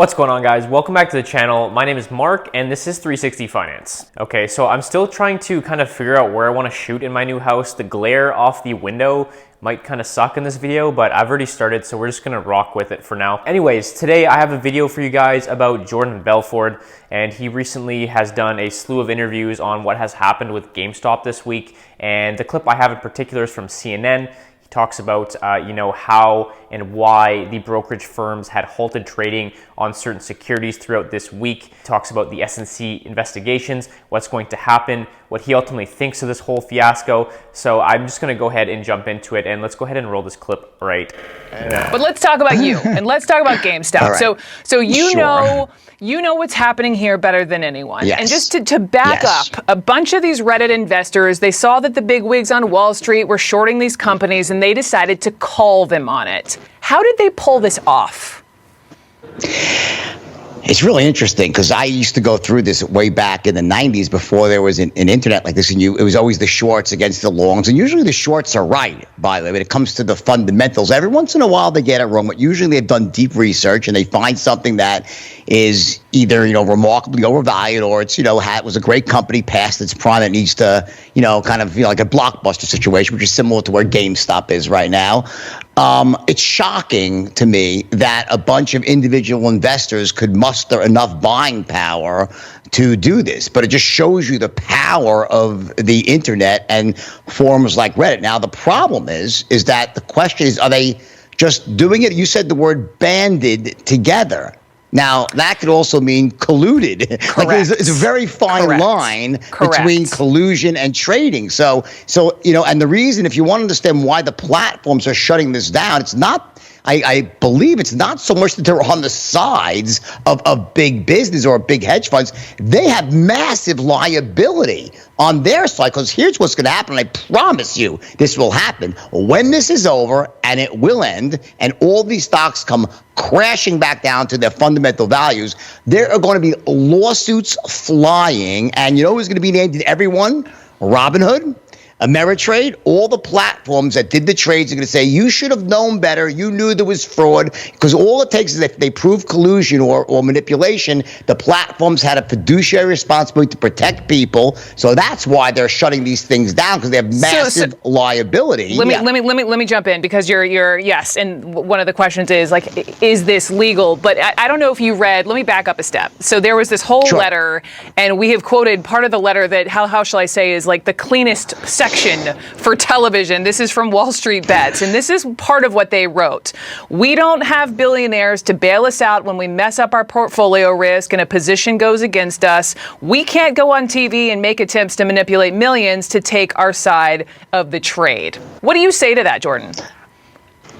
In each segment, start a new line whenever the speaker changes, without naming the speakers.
What's going on, guys? Welcome back to the channel. My name is Mark and this is 360 Finance. Okay, so I'm still trying to kind of figure out where I want to shoot in my new house. The glare off the window might kind of suck in this video, but I've already started, so we're just gonna rock with it for now. Anyways, today I have a video for you guys about Jordan Belfort, and he recently has done a slew of interviews on what has happened with Gamestop this week, and the clip I have in particular is from CNN. Talks about how and why the brokerage firms had halted trading on certain securities throughout this week. Talks about the S&C investigations, what's going to happen, what he ultimately thinks of this whole fiasco. So I'm just going to go ahead and jump into it, and let's go ahead and roll this clip right now.
But let's talk about you, and let's talk about GameStop. Right. So you know what's happening here better than anyone.
Yes.
And just to back up, a bunch of these Reddit investors, they saw that the big wigs on Wall Street were shorting these companies, and they decided to call them on it. How did they pull this off?
It's really interesting because I used to go through this way back in the 90s before there was an internet like this, and it was always the shorts against the longs, and usually the shorts are right, by the way, when it comes to the fundamentals. Every once in a while they get it wrong, but usually they've done deep research and they find something that is either remarkably overvalued, or it's was a great company past its prime that needs to like a blockbuster situation, which is similar to where GameStop is right now. It's shocking to me that a bunch of individual investors could muster enough buying power to do this, but it just shows you the power of the internet and forums like Reddit. Now, the problem is that the question is, are they just doing it? You said the word banded together. Now, that could also mean colluded.
Correct.
It's a very fine line between collusion and trading. So and the reason, if you want to understand why the platforms are shutting this down, it's not, I believe it's not so much that they're on the sides of big business or big hedge funds. They have massive liability on their side, because here's what's going to happen. I promise you this will happen. When this is over, and it will end, and all these stocks come crashing back down to their fundamental values, there are going to be lawsuits flying. And you know who's going to be named in every one? Robinhood, Ameritrade, all the platforms that did the trades are going to say, you should have known better. You knew there was fraud, because all it takes is if they prove collusion or manipulation, the platforms had a fiduciary responsibility to protect people. So that's why they're shutting these things down, because they have massive liability.
Let me jump in, because you're yes. And one of the questions is is this legal? But I don't know if you read, let me back up a step. So there was this whole letter, and we have quoted part of the letter that, how shall I say, is like the cleanest section for television. This is from Wall Street Bets, and this is part of what they wrote. We don't have billionaires to bail us out when we mess up our portfolio risk and a position goes against us. We can't go on TV and make attempts to manipulate millions to take our side of the trade. What do you say to that, Jordan?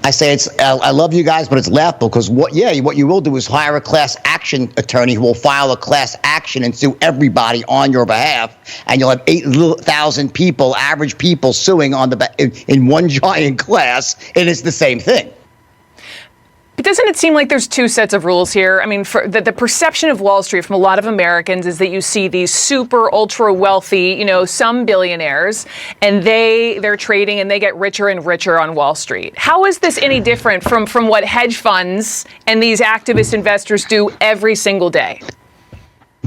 I say I love you guys, but it's laughable, because what you will do is hire a class action attorney who will file a class action and sue everybody on your behalf, and you'll have 8,000 people, average people, suing in one giant class, and it's the same thing.
But doesn't it seem like there's two sets of rules here? I mean, for the perception of Wall Street from a lot of Americans is that you see these super ultra wealthy, some billionaires, and they're trading and they get richer and richer on Wall Street. How is this any different from what hedge funds and these activist investors do every single day?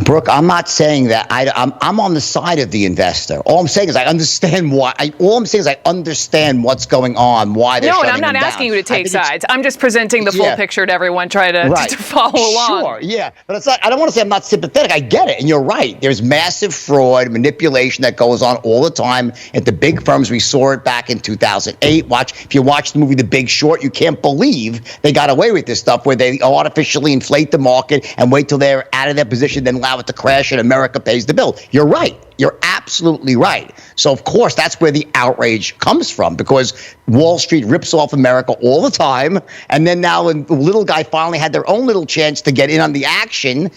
Brooke, I'm not saying that. I'm on the side of the investor. All I'm saying is I understand why. All I'm saying is I understand what's going on, why they're shutting them down.
No, and I'm not asking you to take sides. I'm just presenting the full picture to everyone, try to follow along.
Sure, yeah. But it's not, I don't want to say I'm not sympathetic. I get it, and you're right. There's massive fraud, manipulation that goes on all the time at the big firms. We saw it back in 2008. If you watch the movie The Big Short, you can't believe they got away with this stuff, where they artificially inflate the market and wait till they're out of their position, then allow it to crash, and America pays the bill. You're right. You're absolutely right. So, of course, that's where the outrage comes from, because Wall Street rips off America all the time. And then now when the little guy finally had their own little chance to get in on the action,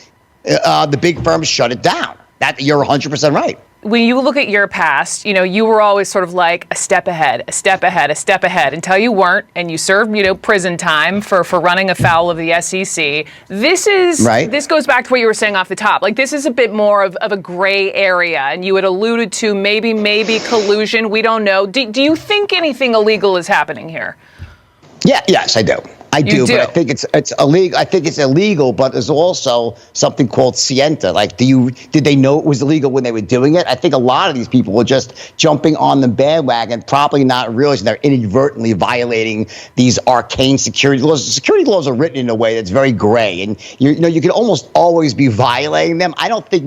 the big firms shut it down. You're 100% right.
When you look at your past, you were always sort of like a step ahead, until you weren't, and you served, prison time for running afoul of the SEC. This goes back to what you were saying off the top. This is a bit more of a gray area, and you had alluded to maybe collusion. We don't know. Do you think anything illegal is happening here?
Yes, I do. I do, but I think it's illegal. I think it's illegal, but there's also something called scienta. Like, did they know it was illegal when they were doing it? I think a lot of these people were just jumping on the bandwagon, probably not realizing they're inadvertently violating these arcane security laws. Security laws are written in a way that's very gray, and you can almost always be violating them. I don't think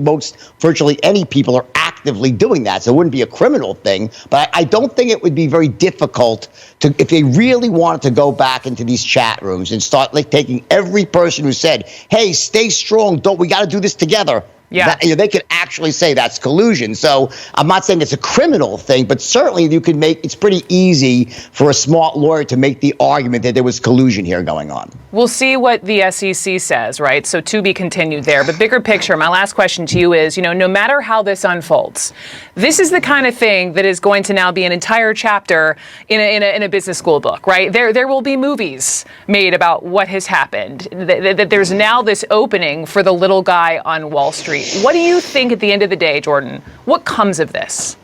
virtually any people are actively doing that, so it wouldn't be a criminal thing. But I don't think it would be very difficult to, if they really wanted to go back into these chat rooms and start like taking every person who said, "Hey, stay strong, we got to do this together."
Yeah,
they could actually say that's collusion. So I'm not saying it's a criminal thing, but certainly it's pretty easy for a smart lawyer to make the argument that there was collusion here going on.
We'll see what the SEC says, right? So to be continued there. But bigger picture, my last question to you is, no matter how this unfolds, this is the kind of thing that is going to now be an entire chapter in a business school book, right? There will be movies made about what has happened. That there's now this opening for the little guy on Wall Street. What do you think at the end of the day, Jordan? What comes of this?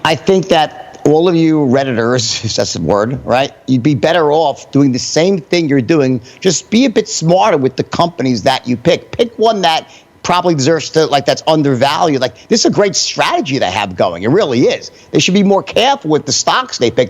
I think that all of you Redditors, if that's the word, right? You'd be better off doing the same thing you're doing. Just be a bit smarter with the companies that you pick. Pick one that probably deserves to, that's undervalued. Like, this is a great strategy they have going. It really is. They should be more careful with the stocks they pick.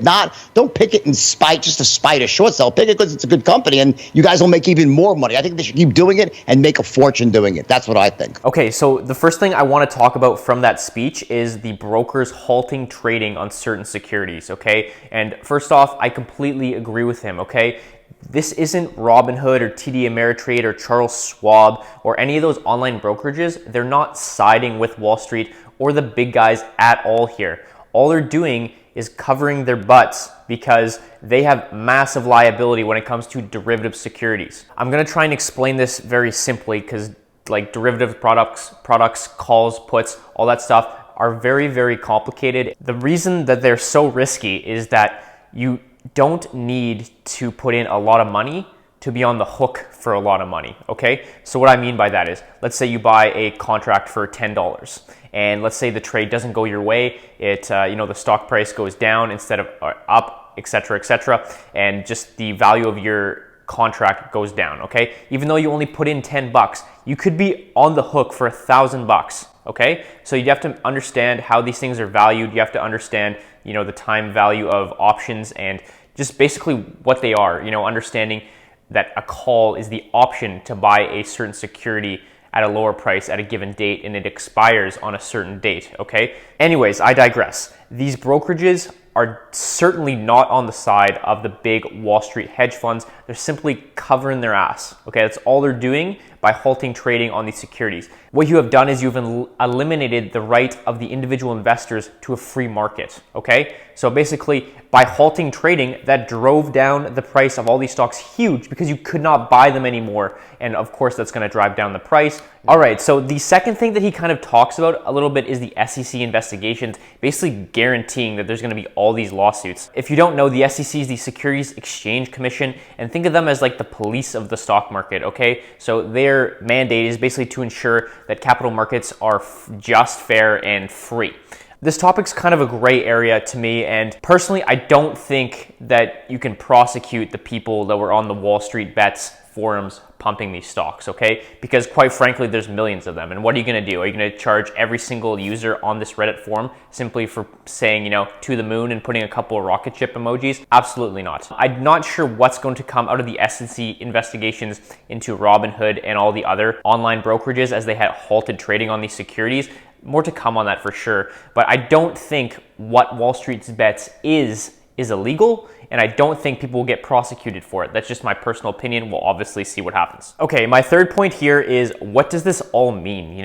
Don't pick it in spite, just to spite a short sell. Pick it because it's a good company and you guys will make even more money. I think they should keep doing it and make a fortune doing it. That's what I think.
Okay, so the first thing I want to talk about from that speech is the brokers halting trading on certain securities, okay? And first off, I completely agree with him, okay? This isn't Robinhood or TD Ameritrade or Charles Schwab or any of those online brokerages. They're not siding with Wall Street or the big guys at all here. All they're doing is covering their butts because they have massive liability when it comes to derivative securities. I'm going to try and explain this very simply because derivative products, calls, puts, all that stuff are very, very complicated. The reason that they're so risky is that you don't need to put in a lot of money to be on the hook for a lot of money, okay? So what I mean by that is, let's say you buy a contract for $10 and let's say the trade doesn't go your way. The stock price goes down instead of up, et cetera, and just the value of your contract goes down, okay? Even though you only put in $10, you could be on the hook for $1,000, okay? So you have to understand how these things are valued. You have to understand the time value of options and just basically what they are, understanding that a call is the option to buy a certain security at a lower price at a given date and it expires on a certain date, okay? Anyways, I digress. These brokerages are certainly not on the side of the big Wall Street hedge funds. They're simply covering their ass, okay? That's all they're doing by halting trading on these securities. What you have done is you've eliminated the right of the individual investors to a free market, okay? So basically, by halting trading, that drove down the price of all these stocks huge because you could not buy them anymore. And of course, that's gonna drive down the price. All right, so the second thing that he kind of talks about a little bit is the SEC investigations, basically guaranteeing that there's gonna be all these lawsuits. If you don't know, the SEC is the Securities Exchange Commission, and think of them as like the police of the stock market, okay? So their mandate is basically to ensure that capital markets are just, fair, and free. This topic's kind of a gray area to me, and personally, I don't think that you can prosecute the people that were on the Wall Street Bets forums pumping these stocks, okay? Because quite frankly, there's millions of them. And what are you gonna do? Are you gonna charge every single user on this Reddit forum simply for saying, to the moon and putting a couple of rocket ship emojis? Absolutely not. I'm not sure what's going to come out of the SEC investigations into Robinhood and all the other online brokerages as they had halted trading on these securities. More to come on that for sure. But I don't think what Wall Street's Bets is illegal, and I don't think people will get prosecuted for it. That's just my personal opinion. We'll obviously see what happens. Okay, my third point here is, what does this all mean?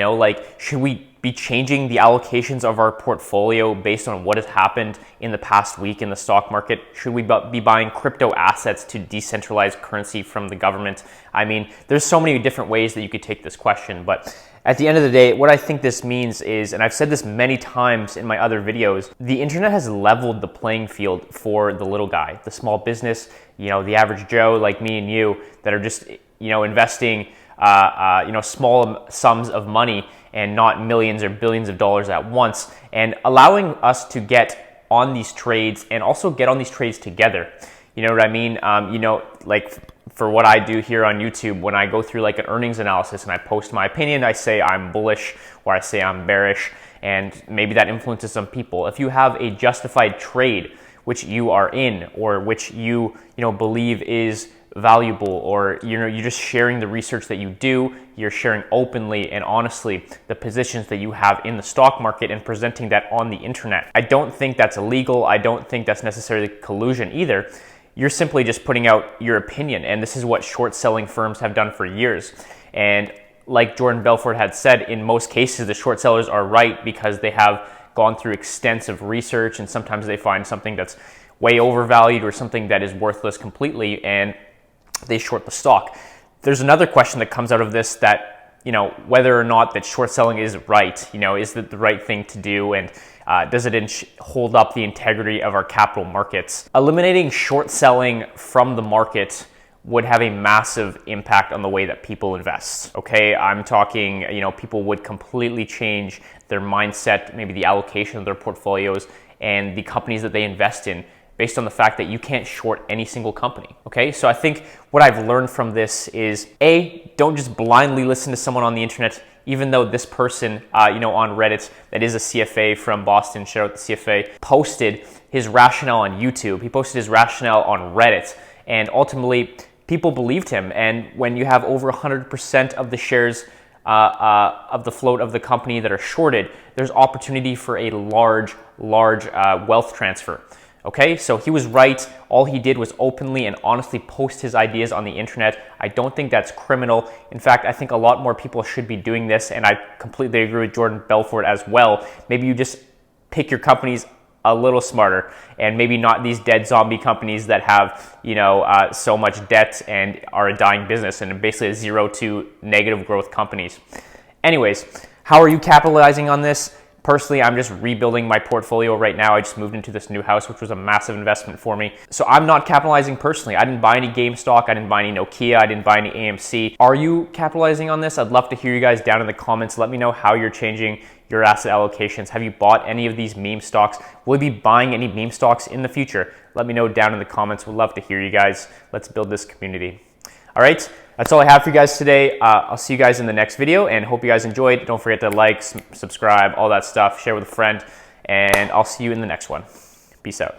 Should we be changing the allocations of our portfolio based on what has happened in the past week in the stock market? Should we be buying crypto assets to decentralize currency from the government? I mean, there's so many different ways that you could take this question, but at the end of the day, what I think this means is, and I've said this many times in my other videos, the internet has leveled the playing field for the little guy, the small business, the average Joe like me and you that are just, investing, small sums of money and not millions or billions of dollars at once, and allowing us to get on these trades and also get on these trades together. You know what I mean? for what I do here on YouTube, when I go through like an earnings analysis and I post my opinion, I say I'm bullish or I say I'm bearish, and maybe that influences some people. If you have a justified trade which you are in, or which you believe is valuable, or you're just sharing the research that you do, you're sharing openly and honestly the positions that you have in the stock market and presenting that on the internet. I don't think that's illegal. I don't think that's necessarily collusion either. You're simply just putting out your opinion, and this is what short selling firms have done for years. And like Jordan Belfort had said, in most cases the short sellers are right because they have gone through extensive research, and sometimes they find something that's way overvalued or something that is worthless completely, and they short the stock. There's another question that comes out of this, that whether or not that short selling is right, is it the right thing to do, and does it hold up the integrity of our capital markets? Eliminating short selling from the market would have a massive impact on the way that people invest. Okay, I'm talking, people would completely change their mindset, maybe the allocation of their portfolios and the companies that they invest in, based on the fact that you can't short any single company. Okay, so I think what I've learned from this is, A, don't just blindly listen to someone on the internet, even though this person, on Reddit, that is a CFA from Boston, shout out the CFA, posted his rationale on YouTube. He posted his rationale on Reddit, and ultimately people believed him. And when you have over 100% of the shares of the float of the company that are shorted, there's opportunity for a large wealth transfer. Okay, so he was right. All he did was openly and honestly post his ideas on the internet. I don't think that's criminal. In fact, I think a lot more people should be doing this, and I completely agree with Jordan Belfort as well. Maybe you just pick your companies a little smarter, and maybe not these dead zombie companies that have so much debt and are a dying business and basically a 0 to negative growth companies. Anyways, how are you capitalizing on this? Personally, I'm just rebuilding my portfolio right now. I just moved into this new house, which was a massive investment for me. So I'm not capitalizing personally. I didn't buy any Gamestop. I didn't buy any Nokia. I didn't buy any AMC. Are you capitalizing on this? I'd love to hear you guys down in the comments. Let me know how you're changing your asset allocations. Have you bought any of these meme stocks? Will you be buying any meme stocks in the future? Let me know down in the comments. We'd love to hear you guys. Let's build this community. All right, that's all I have for you guys today. I'll see you guys in the next video, and hope you guys enjoyed. Don't forget to like, subscribe, all that stuff, share with a friend, and I'll see you in the next one. Peace out.